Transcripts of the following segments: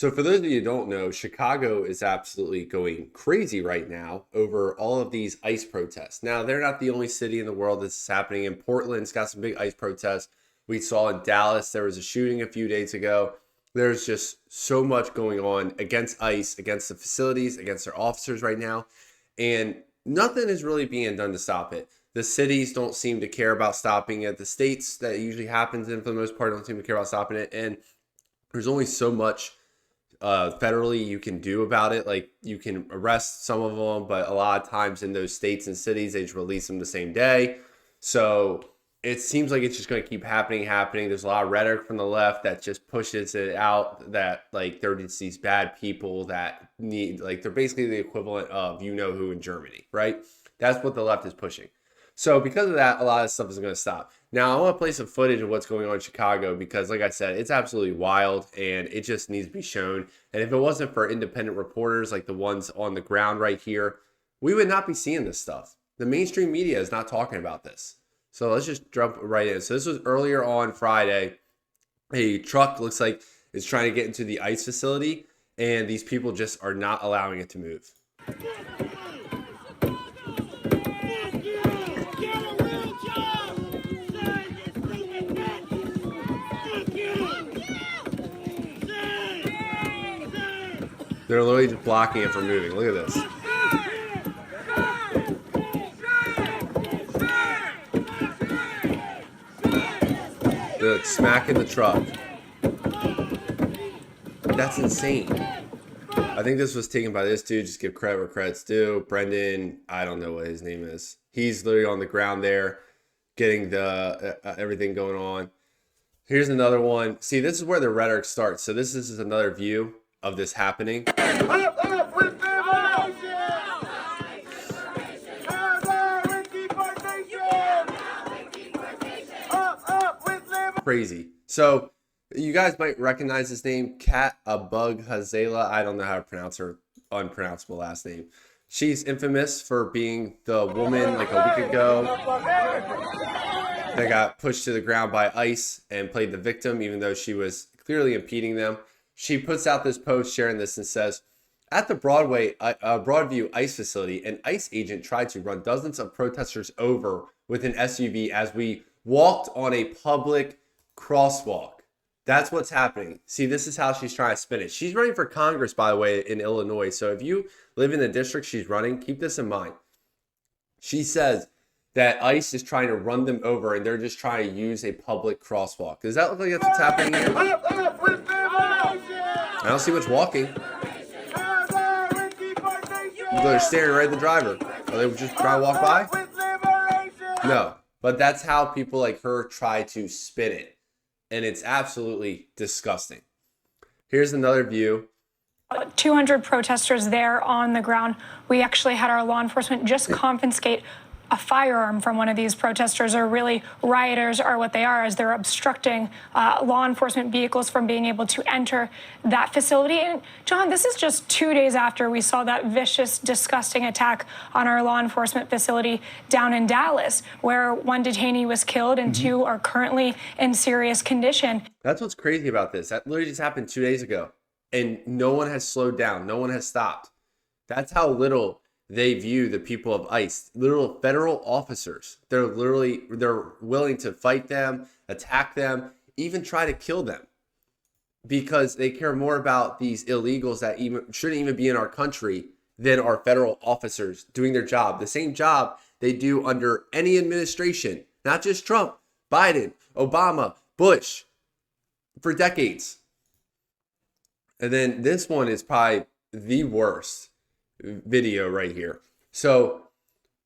So for those of you who don't know, Chicago is absolutely going crazy right now over all of these ICE protests. Now, they're not the only city in the world this is happening. In Portland's got some big ICE protests. We saw in Dallas, there was a shooting a few days ago. There's just so much going on against ICE, against the facilities, against their officers right now. And nothing is really being done to stop it. The cities don't seem to care about stopping it. The states that it usually happens in, for the most part, don't seem to care about stopping it. And there's only so much federally you can do about it. Like, you can arrest some of them, but a lot of times in those states and cities, they just release them the same day. So it seems like it's just going to keep happening. There's a lot of rhetoric from the left that just pushes it out that like they're just these bad people that need, like, they're basically the equivalent of you know who in Germany, right? That's what the left is pushing. So because of that, a lot of stuff is going to stop. Now, I want to play some footage of what's going on in Chicago because, like I said, it's absolutely wild and it just needs to be shown. And if it wasn't for independent reporters like the ones on the ground right here, we would not be seeing this stuff. The mainstream media is not talking about this. So let's just jump right in. So this was earlier on Friday. A truck looks like is trying to get into the ICE facility, and these people just are not allowing it to move. They're literally just blocking it from moving. Look at this. They're like smacking the truck. That's insane. I think this was taken by this dude. Just give credit where credit's due. Brendan, I don't know what his name is. He's literally on the ground there getting the everything going on. Here's another one. See, this is where the rhetoric starts. So this is another view of this happening. Up with deportation! Up with liberation! Crazy. So you guys might recognize this name, Kat Abug Hazela. I don't know how to pronounce her unpronounceable last name. She's infamous for being the woman like a week ago that got pushed to the ground by ICE and played the victim, even though she was clearly impeding them. She puts out this post sharing this and says, at the Broadview ICE facility, an ICE agent tried to run dozens of protesters over with an SUV as we walked on a public crosswalk. That's what's happening. See, this is how she's trying to spin it. She's running for Congress, by the way, in Illinois. So if you live in the district she's running, keep this in mind. She says that ICE is trying to run them over and they're just trying to use a public crosswalk. Does that look like that's what's happening here? I don't see much walking. They're staring right at the driver. Are they just trying to walk by? No. But that's how people like her try to spin it. And it's absolutely disgusting. Here's another view. 200 protesters there on the ground. We actually had our law enforcement just confiscate a firearm from one of these protesters, or really rioters are what they are, as they're obstructing law enforcement vehicles from being able to enter that facility. And John, this is just 2 days after we saw that vicious, disgusting attack on our law enforcement facility down in Dallas, where one detainee was killed and two are currently in serious condition. That's what's crazy about this. That literally just happened 2 days ago, and no one has slowed down. No one has stopped. That's how little they view the people of ICE, little federal officers. They're willing to fight them, attack them, even try to kill them because they care more about these illegals that shouldn't even be in our country than our federal officers doing their job. The same job they do under any administration, not just Trump, Biden, Obama, Bush, for decades. And then this one is probably the worst video right here. So,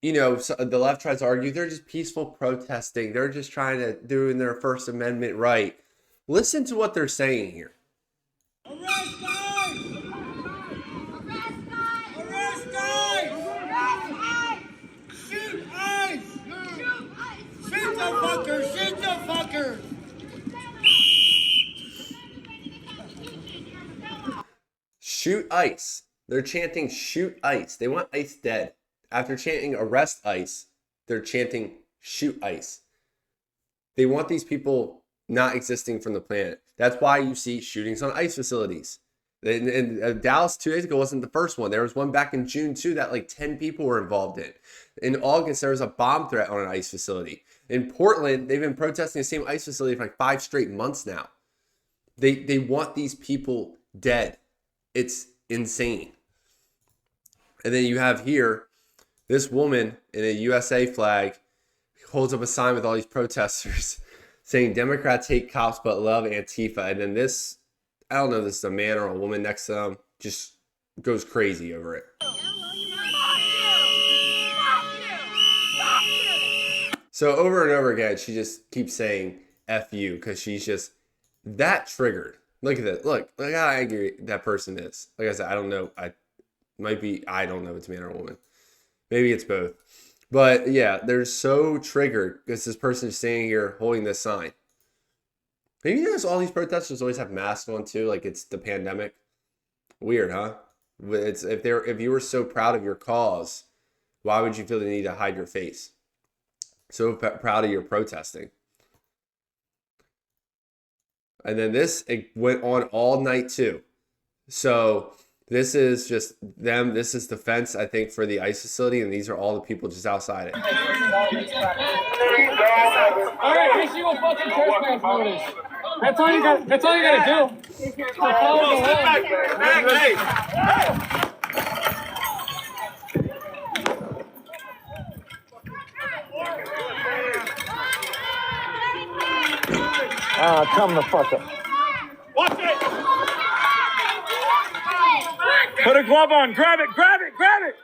the left tries to argue they're just peaceful protesting. They're just trying to do their First Amendment right. Listen to what they're saying here. Arrest guys! Arrest guys! Arrest guys! Arrest guys! Shoot ICE! Shoot ICE! Shoot the fuckers! Shoot the fuckers! Shoot ICE. They're chanting shoot ICE. They want ICE dead. After chanting arrest ICE, they're chanting shoot ICE. They want these people not existing from the planet. That's why you see shootings on ICE facilities. And Dallas 2 days ago wasn't the first one. There was one back in June too that like 10 people were involved in. In August, there was a bomb threat on an ICE facility. In Portland, they've been protesting the same ICE facility for like 5 straight months now. They want these people dead. It's insane. And then you have here this woman in a USA flag holds up a sign with all these protesters saying Democrats hate cops but love Antifa. And then this, I don't know if this is a man or a woman next to them, just goes crazy over it. So over and over again, she just keeps saying F you because she's just that triggered. Look at that. Look how angry that person is. Like I said, I don't know. I don't know if it's a man or a woman. Maybe it's both. But yeah, they're so triggered because this person is standing here holding this sign. Maybe you notice all these protesters always have masks on too, like it's the pandemic. Weird, huh? It's if you were so proud of your cause, why would you feel the need to hide your face? So proud of your protesting. And then it went on all night too. So this is just them. This is the fence, I think, for the ICE facility, and these are all the people just outside it. All right, issue a fucking trespass notice. That's all you got. That's all you got to do. Follow the law. Hey. Come the fuck up. Watch it! Put a glove on. Grab it, grab it, grab it!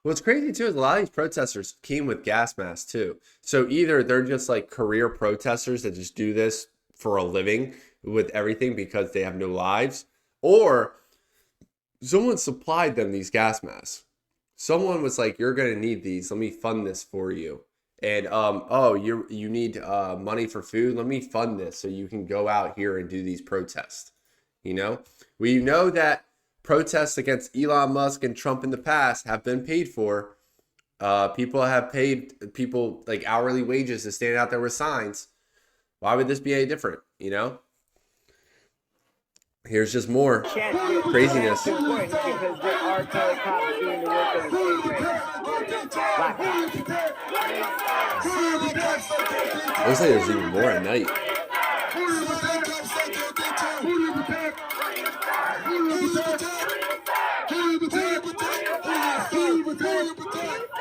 What's crazy too is a lot of these protesters came with gas masks too. So either they're just like career protesters that just do this for a living with everything because they have no lives, or someone supplied them these gas masks. Someone was like, you're going to need these. Let me fund this for you. And, you need money for food. Let me fund this so you can go out here and do these protests. You know, we know that protests against Elon Musk and Trump in the past have been paid for. People have paid people like hourly wages to stand out there with signs. Why would this be any different? You know, here's just more craziness. Because there are color cops doing the work of the state right now. Black cops. Looks like there's even more at night.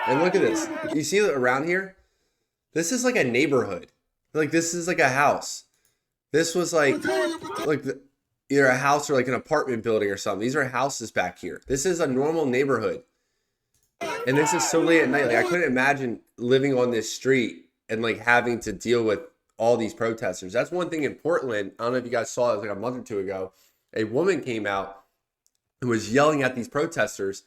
And look at this. You see it around here? This is like a neighborhood. Like this is like a house. This was like either a house or like an apartment building or something. These are houses back here. This is a normal neighborhood. And this is so late at night. Like I couldn't imagine living on this street and like having to deal with all these protesters. That's one thing in Portland. I don't know if you guys saw it like a month or two ago. A woman came out and was yelling at these protesters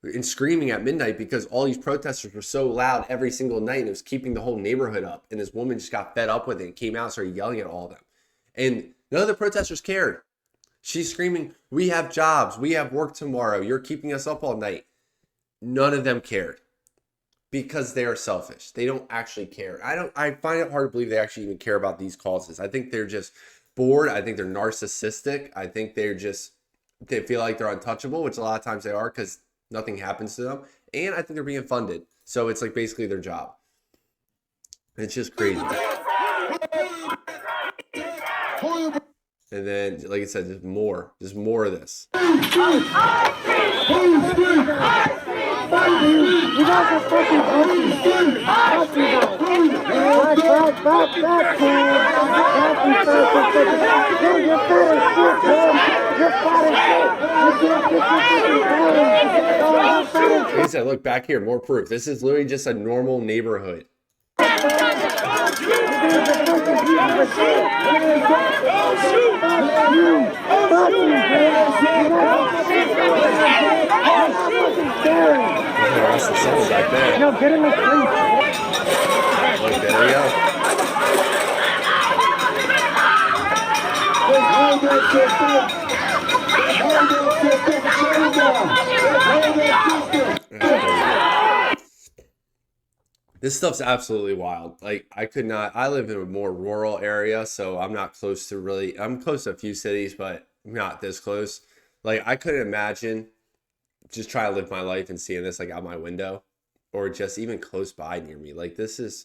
and screaming at midnight because all these protesters were so loud every single night and it was keeping the whole neighborhood up. And this woman just got fed up with it and came out and started yelling at all of them. And none of the protesters cared. She's screaming, we have jobs, we have work tomorrow, you're keeping us up all night. None of them cared because they are selfish. They don't actually care. I find it hard to believe they actually even care about these causes. I think they're just bored. I think they're narcissistic. I think they feel like they're untouchable, which a lot of times they are because nothing happens to them. And I think they're being funded. So it's like basically their job. It's just crazy. And then, like I said, just more of this. Like I said, look back here, more proof. This is literally just a normal neighborhood. Back there. No, get in the street. Look, there we go. This stuff's absolutely wild. Like I live in a more rural area, so I'm not close to I'm close to a few cities, but not this close. Like, I couldn't imagine just trying to live my life and seeing this like out my window or just even close by near me. Like, it's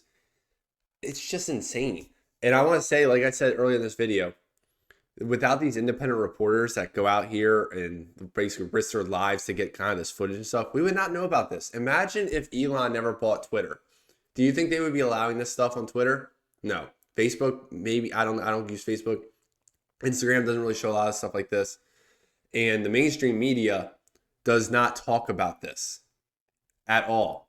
just insane. And I want to say, like I said earlier in this video, without these independent reporters that go out here and basically risk their lives to get kind of this footage and stuff, we would not know about this. Imagine if Elon never bought Twitter. Do you think they would be allowing this stuff on Twitter? No. Facebook, maybe. I don't use Facebook. Instagram doesn't really show a lot of stuff like this. And the mainstream media does not talk about this at all.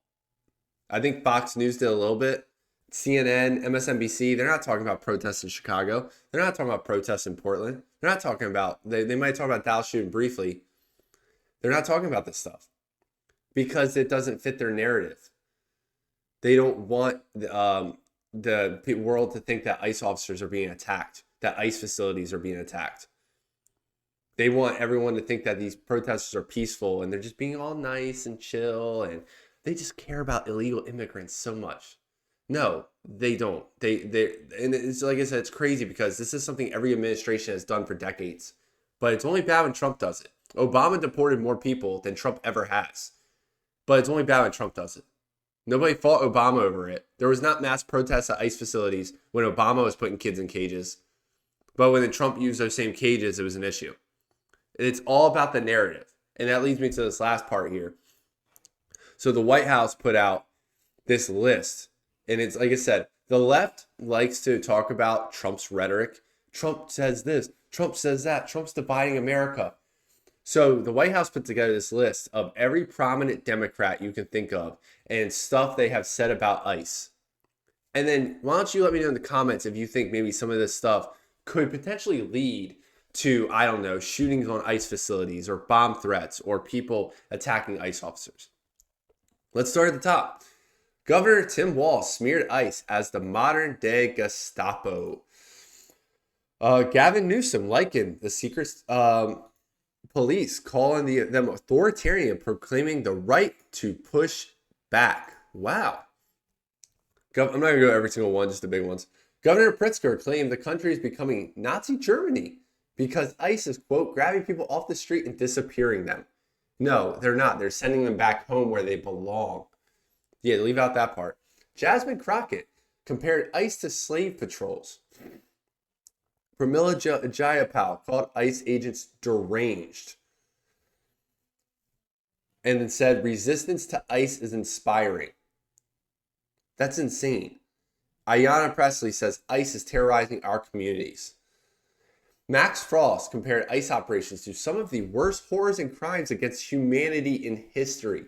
I think Fox News did a little bit. CNN, MSNBC, they're not talking about protests in Chicago. They're not talking about protests in Portland. They're not talking about, they might talk about Dallas shooting briefly. They're not talking about this stuff because it doesn't fit their narrative. They don't want the world to think that ICE officers are being attacked, that ICE facilities are being attacked. They want everyone to think that these protesters are peaceful and they're just being all nice and chill and they just care about illegal immigrants so much. No, they don't. And it's like I said, it's crazy because this is something every administration has done for decades. But it's only bad when Trump does it. Obama deported more people than Trump ever has. But it's only bad when Trump does it. Nobody fought Obama over it. There was not mass protests at ICE facilities when Obama was putting kids in cages. But when Trump used those same cages, it was an issue. It's all about the narrative. And that leads me to this last part here. So the White House put out this list. And it's like I said, the left likes to talk about Trump's rhetoric. Trump says this, Trump says that, Trump's dividing America. So the White House put together this list of every prominent Democrat you can think of and stuff they have said about ICE. And then why don't you let me know in the comments if you think maybe some of this stuff could potentially lead to, I don't know, shootings on ICE facilities or bomb threats or people attacking ICE officers. Let's start at the top. Governor Tim Walz smeared ICE as the modern day Gestapo. Gavin Newsom likened the secret police, calling them authoritarian, proclaiming the right to push back. Wow. I'm not going to go every single one, just the big ones. Governor Pritzker claimed the country is becoming Nazi Germany because ICE is, quote, grabbing people off the street and disappearing them. No, they're not. They're sending them back home where they belong. Yeah, leave out that part. Jasmine Crockett compared ICE to slave patrols. Pramila Jayapal called ICE agents deranged. And then said resistance to ICE is inspiring. That's insane. Ayanna Presley says ICE is terrorizing our communities. Max Frost compared ICE operations to some of the worst horrors and crimes against humanity in history.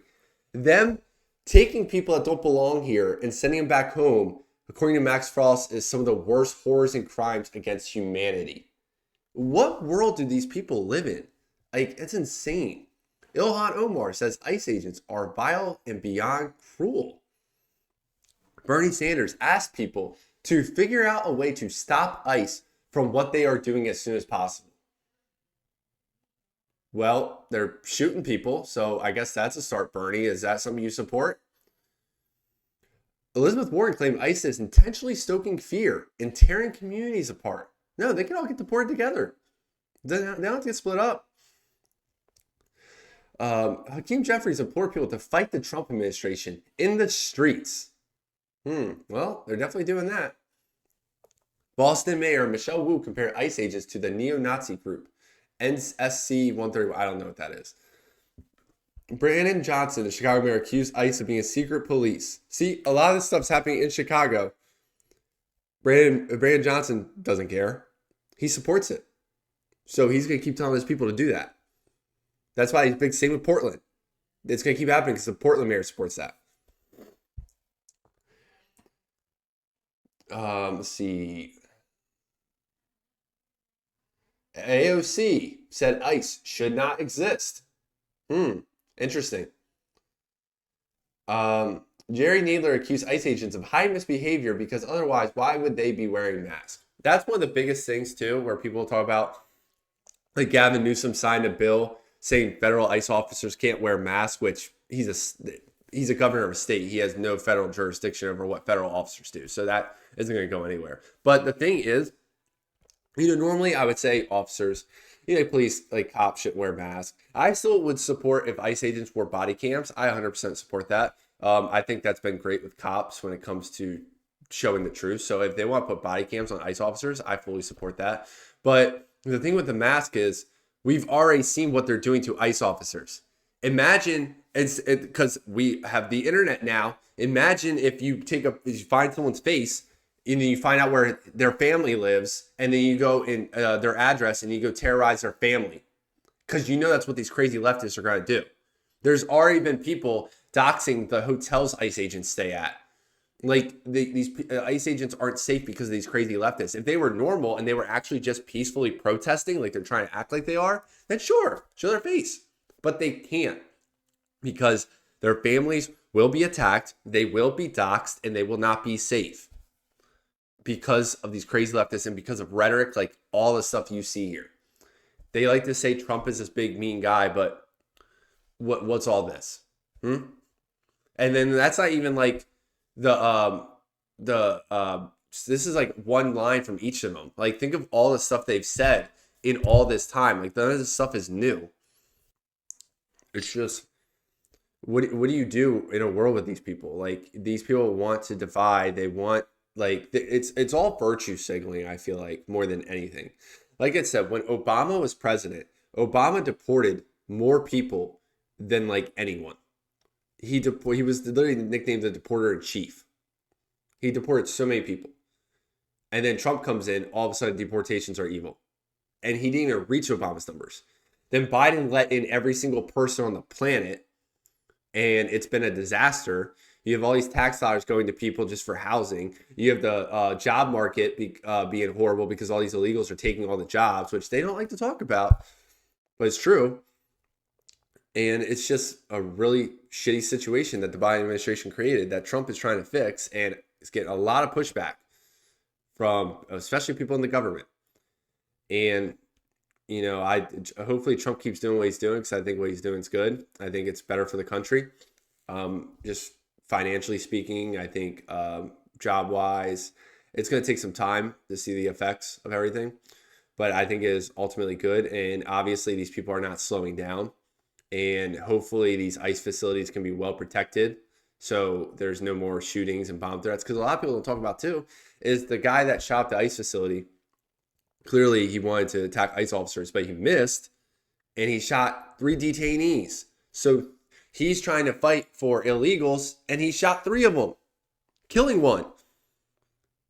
Them taking people that don't belong here and sending them back home, according to Max Frost, is some of the worst horrors and crimes against humanity. What world do these people live in? Like, it's insane. Ilhan Omar says ICE agents are vile and beyond cruel. Bernie Sanders asked people to figure out a way to stop ICE from what they are doing as soon as possible. Well, they're shooting people, so I guess that's a start, Bernie. Is that something you support? Elizabeth Warren claimed ICE is intentionally stoking fear and tearing communities apart. No, they can all get deported together. They don't have to get split up. Hakeem Jeffries implored people to fight the Trump administration in the streets. Well, they're definitely doing that. Boston Mayor Michelle Wu compared ICE agents to the neo-Nazi group NSC 131. I don't know what that is. Brandon Johnson, the Chicago mayor, accused ICE of being a secret police. See, a lot of this stuff's happening in Chicago. Brandon Johnson doesn't care. He supports it. So he's going to keep telling his people to do that. That's why he's big. Same with Portland. It's going to keep happening because the Portland mayor supports that. Let's see. AOC said ICE should not exist. Interesting. Jerry Nadler accused ICE agents of high misbehavior because otherwise, why would they be wearing masks? That's one of the biggest things, too, where people talk about, like Gavin Newsom signed a bill saying federal ICE officers can't wear masks, which he's a governor of a state. He has no federal jurisdiction over what federal officers do. So that isn't going to go anywhere. But the thing is, normally I would say officers, You know, police, like cops shouldn't wear masks. I still would support if ICE agents wore body cams. I 100% support that. I think that's been great with cops when it comes to showing the truth. So if they want to put body cams on ICE officers, I fully support that. But the thing with the mask is we've already seen what they're doing to ICE officers. Imagine, because we have the internet now. Imagine if you find someone's face and then you find out where their family lives, and then you go in their address and you go terrorize their family, because you know that's what these crazy leftists are going to do. There's already been people doxing the hotels ICE agents stay at. Like these ICE agents aren't safe because of these crazy leftists. If they were normal and they were actually just peacefully protesting, like they're trying to act like they are, then sure, show their face. But they can't, because their families will be attacked, they will be doxxed, and they will not be safe because of these crazy leftists and because of rhetoric, like all the stuff you see here. They like to say Trump is this big mean guy, but what's all this? And then that's not even like this is like one line from each of them. Like, think of all the stuff they've said in all this time. Like, none of this stuff is new. It's just, what do you do in a world with these people? Like, these people want to divide. They want, like, it's all virtue signaling, I feel like, more than anything. Like I said, when Obama was president, Obama deported more people than like anyone. He was literally nicknamed the deporter in chief. He deported so many people. And then Trump comes in, all of a sudden deportations are evil. And he didn't even reach Obama's numbers. Then Biden let in every single person on the planet, and it's been a disaster. You have all these tax dollars going to people just for housing. You have the job market being horrible because all these illegals are taking all the jobs, which they don't like to talk about, but it's true. And it's just a really shitty situation that the Biden administration created that Trump is trying to fix, and it's getting a lot of pushback from especially people in the government. And, you know, hopefully Trump keeps doing what he's doing, because I think what he's doing is good. I think it's better for the country. Just financially speaking, I think job-wise, it's going to take some time to see the effects of everything. But I think it is ultimately good. And obviously these people are not slowing down. And hopefully these ICE facilities can be well protected, so there's no more shootings and bomb threats. Because a lot of people don't talk about too is the guy that shot the ICE facility. Clearly he wanted to attack ICE officers, but he missed, and he shot 3 detainees. So he's trying to fight for illegals, and he shot 3 of them, killing 1.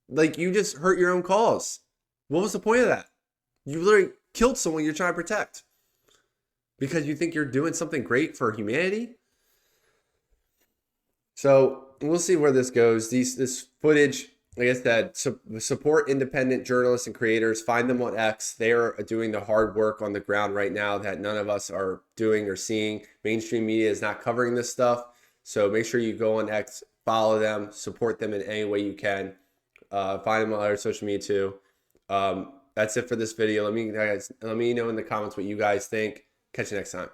Like, you just hurt your own cause. What was the point of that? You literally killed someone you're trying to protect because you think you're doing something great for humanity. So we'll see where this goes. This footage, like I said, support independent journalists and creators. Find them on X. They are doing the hard work on the ground right now that none of us are doing or seeing. Mainstream media is not covering this stuff. So make sure you go on X, follow them, support them in any way you can. Find them on other social media too. That's it for this video. Let me know in the comments what you guys think. Catch you next time.